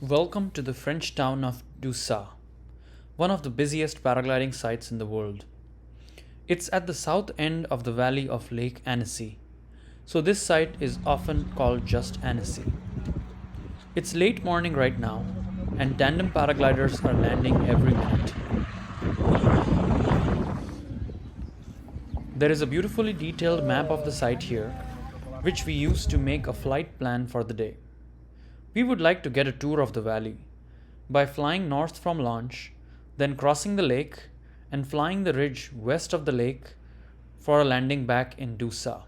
Welcome to the French town of Doussa, one of the busiest paragliding sites in the world. It's at the south end of the valley of Lake Annecy, so this site is often called just Annecy. It's late morning right now, and tandem paragliders are landing every minute. There is a beautifully detailed map of the site here, which we use to make a flight plan for the day. We would like to get a tour of the valley by flying north from launch, then crossing the lake and flying the ridge west of the lake for a landing back in Doussa.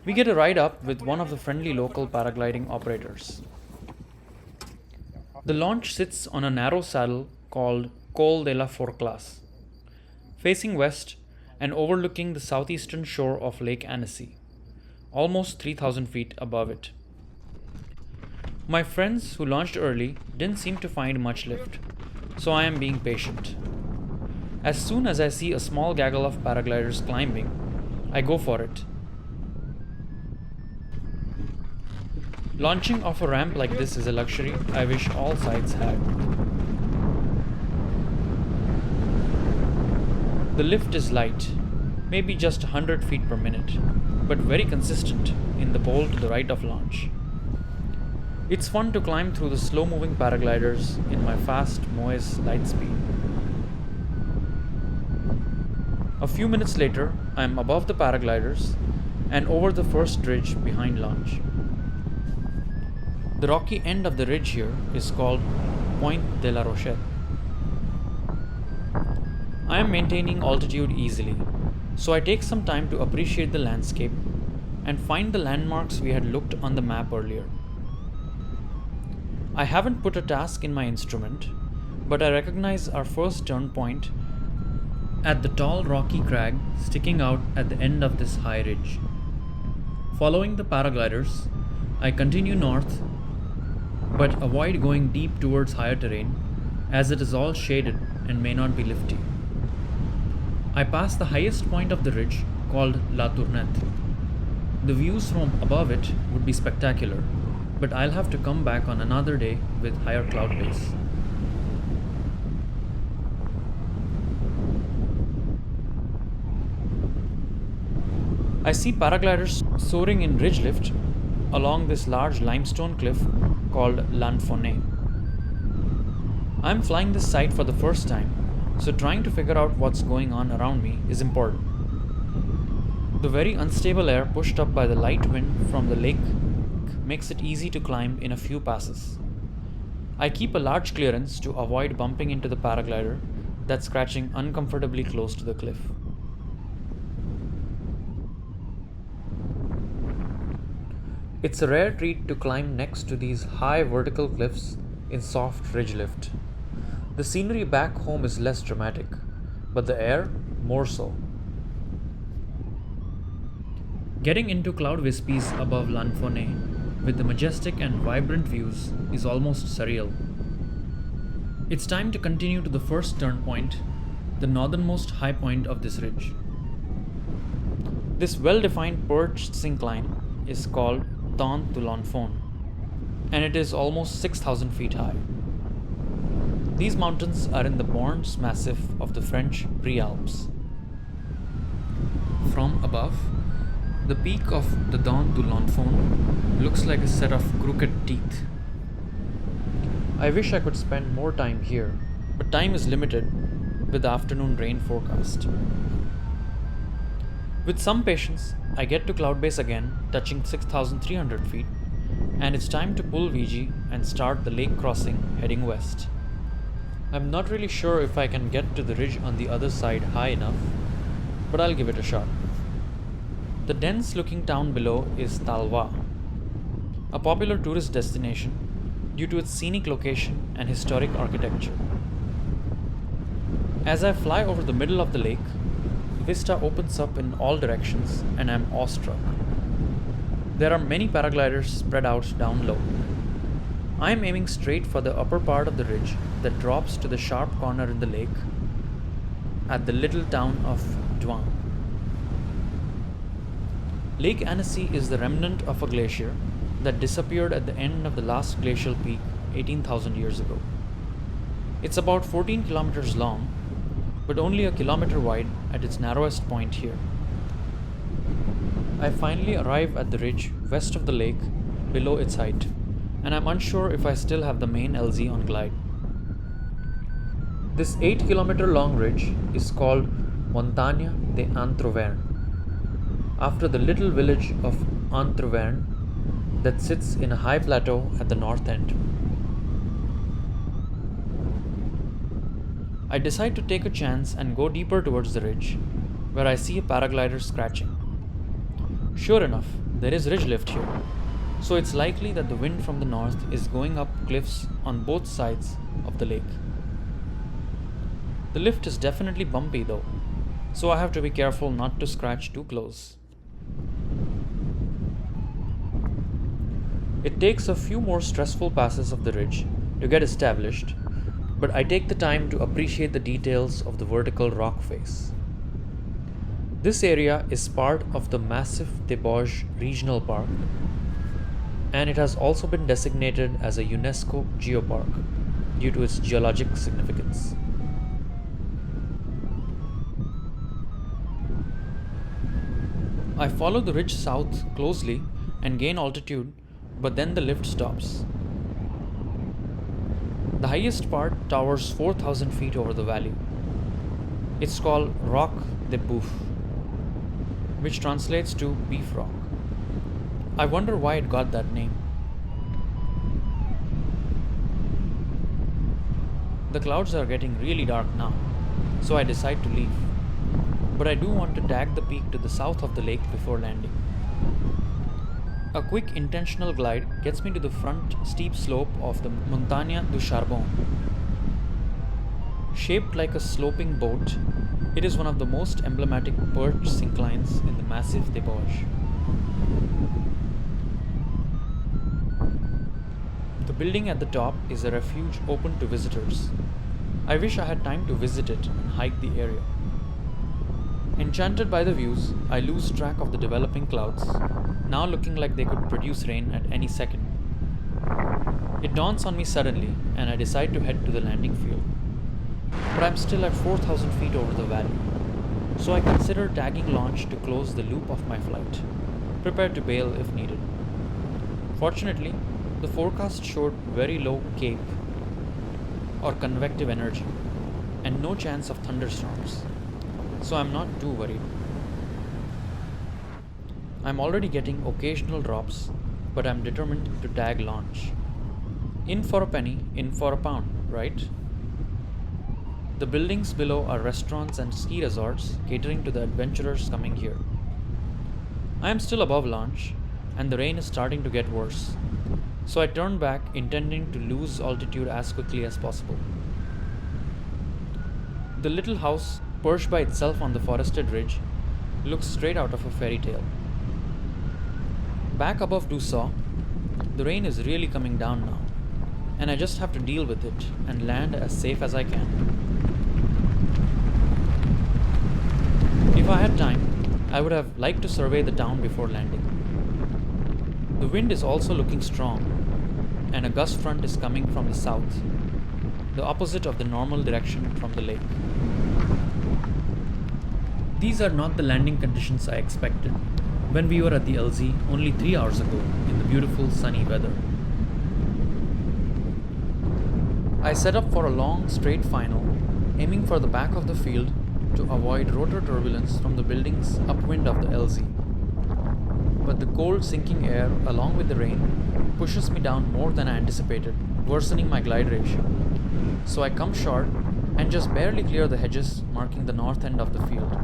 We get a ride up with one of the friendly local paragliding operators. The launch sits on a narrow saddle called Col de la Forclaz, facing west and overlooking the southeastern shore of Lake Annecy, almost 3,000 feet above it. My friends who launched early didn't seem to find much lift, so I am being patient. As soon as I see a small gaggle of paragliders climbing, I go for it. Launching off a ramp like this is a luxury I wish all sites had. The lift is light, maybe just 100 feet per minute, but very consistent in the bowl to the right of launch. It's fun to climb through the slow-moving paragliders in my fast Moes Lightspeed. A few minutes later, I am above the paragliders and over the first ridge behind launch. The rocky end of the ridge here is called Pointe de la Rochette. I am maintaining altitude easily, so I take some time to appreciate the landscape and find the landmarks we had looked on the map earlier. I haven't put a task in my instrument, but I recognize our first turn point at the tall rocky crag sticking out at the end of this high ridge. Following the paragliders, I continue north but avoid going deep towards higher terrain as it is all shaded and may not be lifty. I pass the highest point of the ridge called La Tournette. The views from above it would be spectacular, but I'll have to come back on another day with higher cloud base. I see paragliders soaring in ridge lift along this large limestone cliff called L'Anfonnet. I'm flying this site for the first time, so trying to figure out what's going on around me is important. The very unstable air pushed up by the light wind from the lake makes it easy to climb in a few passes. I keep a large clearance to avoid bumping into the paraglider that's scratching uncomfortably close to the cliff. It's a rare treat to climb next to these high vertical cliffs in soft ridge lift. The scenery back home is less dramatic, but the air more so. Getting into cloud wispies above L'Anfonnet with the majestic and vibrant views is almost surreal. It's time to continue to the first turn point, the northernmost high point of this ridge. This well-defined perched syncline is called Dent de l'Enfant, and it is almost 6,000 feet high. These mountains are in the Bornes Massif of the French Prealps. From above, the peak of the Dent de l'Enfant looks like a set of crooked teeth. I wish I could spend more time here, but time is limited with the afternoon rain forecast. With some patience, I get to cloud base again, touching 6,300 feet, and it's time to pull VG and start the lake crossing heading west. I'm not really sure if I can get to the ridge on the other side high enough, but I'll give it a shot. The dense looking town below is Talwa, a popular tourist destination due to its scenic location and historic architecture. As I fly over the middle of the lake, the vista opens up in all directions and I'm awestruck. There are many paragliders spread out down low. I am aiming straight for the upper part of the ridge that drops to the sharp corner in the lake at the little town of Douin. Lake Annecy is the remnant of a glacier that disappeared at the end of the last glacial peak 18,000 years ago. It's about 14 kilometers long, but only a kilometer wide at its narrowest point here. I finally arrive at the ridge west of the lake below its height, and I'm unsure if I still have the main LZ on glide. This 8-kilometer long ridge is called Montaña de Antrovern, after the little village of Antrovern that sits in a high plateau at the north end. I decide to take a chance and go deeper towards the ridge, where I see a paraglider scratching. Sure enough, there is ridge lift here, so it's likely that the wind from the north is going up cliffs on both sides of the lake. The lift is definitely bumpy though, so I have to be careful not to scratch too close. It takes a few more stressful passes of the ridge to get established, but I take the time to appreciate the details of the vertical rock face. This area is part of the Massif des Bauges Regional Park, and it has also been designated as a UNESCO Geopark due to its geologic significance. I follow the ridge south closely and gain altitude, but then the lift stops. The highest part towers 4,000 feet over the valley. It's called Roc de Boeuf, which translates to Beef Rock. I wonder why it got that name. The clouds are getting really dark now, so I decide to leave. But I do want to tag the peak to the south of the lake before landing. A quick intentional glide gets me to the front steep slope of the Montaña du Charbon. Shaped like a sloping boat, it is one of the most emblematic perch synclines in the Massif des Bauges. The building at the top is a refuge open to visitors. I wish I had time to visit it and hike the area. Enchanted by the views, I lose track of the developing clouds, now looking like they could produce rain at any second. It dawns on me suddenly, and I decide to head to the landing field. But I'm still at 4,000 feet over the valley, so I consider tagging launch to close the loop of my flight, prepared to bail if needed. Fortunately, the forecast showed very low CAPE, or convective energy, and no chance of thunderstorms, so I'm not too worried. I'm already getting occasional drops, but I'm determined to tag launch. In for a penny, in for a pound, right? The buildings below are restaurants and ski resorts catering to the adventurers coming here. I am still above launch, and the rain is starting to get worse, so I turn back intending to lose altitude as quickly as possible. The little house, perched by itself on the forested ridge, looks straight out of a fairy tale. Back above Dussault, the rain is really coming down now, and I just have to deal with it and land as safe as I can. If I had time, I would have liked to survey the town before landing. The wind is also looking strong, and a gust front is coming from the south, the opposite of the normal direction from the lake. These are not the landing conditions I expected when we were at the LZ only 3 hours ago in the beautiful sunny weather. I set up for a long straight final, aiming for the back of the field to avoid rotor turbulence from the buildings upwind of the LZ. But the cold sinking air along with the rain pushes me down more than I anticipated, worsening my glide ratio. So I come short and just barely clear the hedges marking the north end of the field.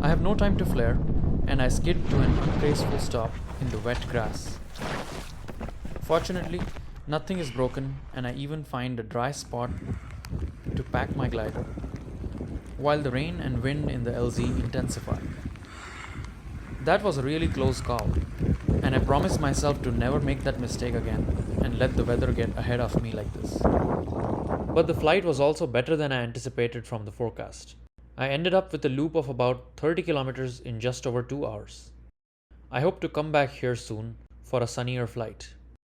I have no time to flare, and I skid to an ungraceful stop in the wet grass. Fortunately, nothing is broken, and I even find a dry spot to pack my glider, while the rain and wind in the LZ intensify. That was a really close call, and I promise myself to never make that mistake again and let the weather get ahead of me like this. But the flight was also better than I anticipated from the forecast. I ended up with a loop of about 30 kilometers in just over 2 hours. I hope to come back here soon for for a sunnier flight.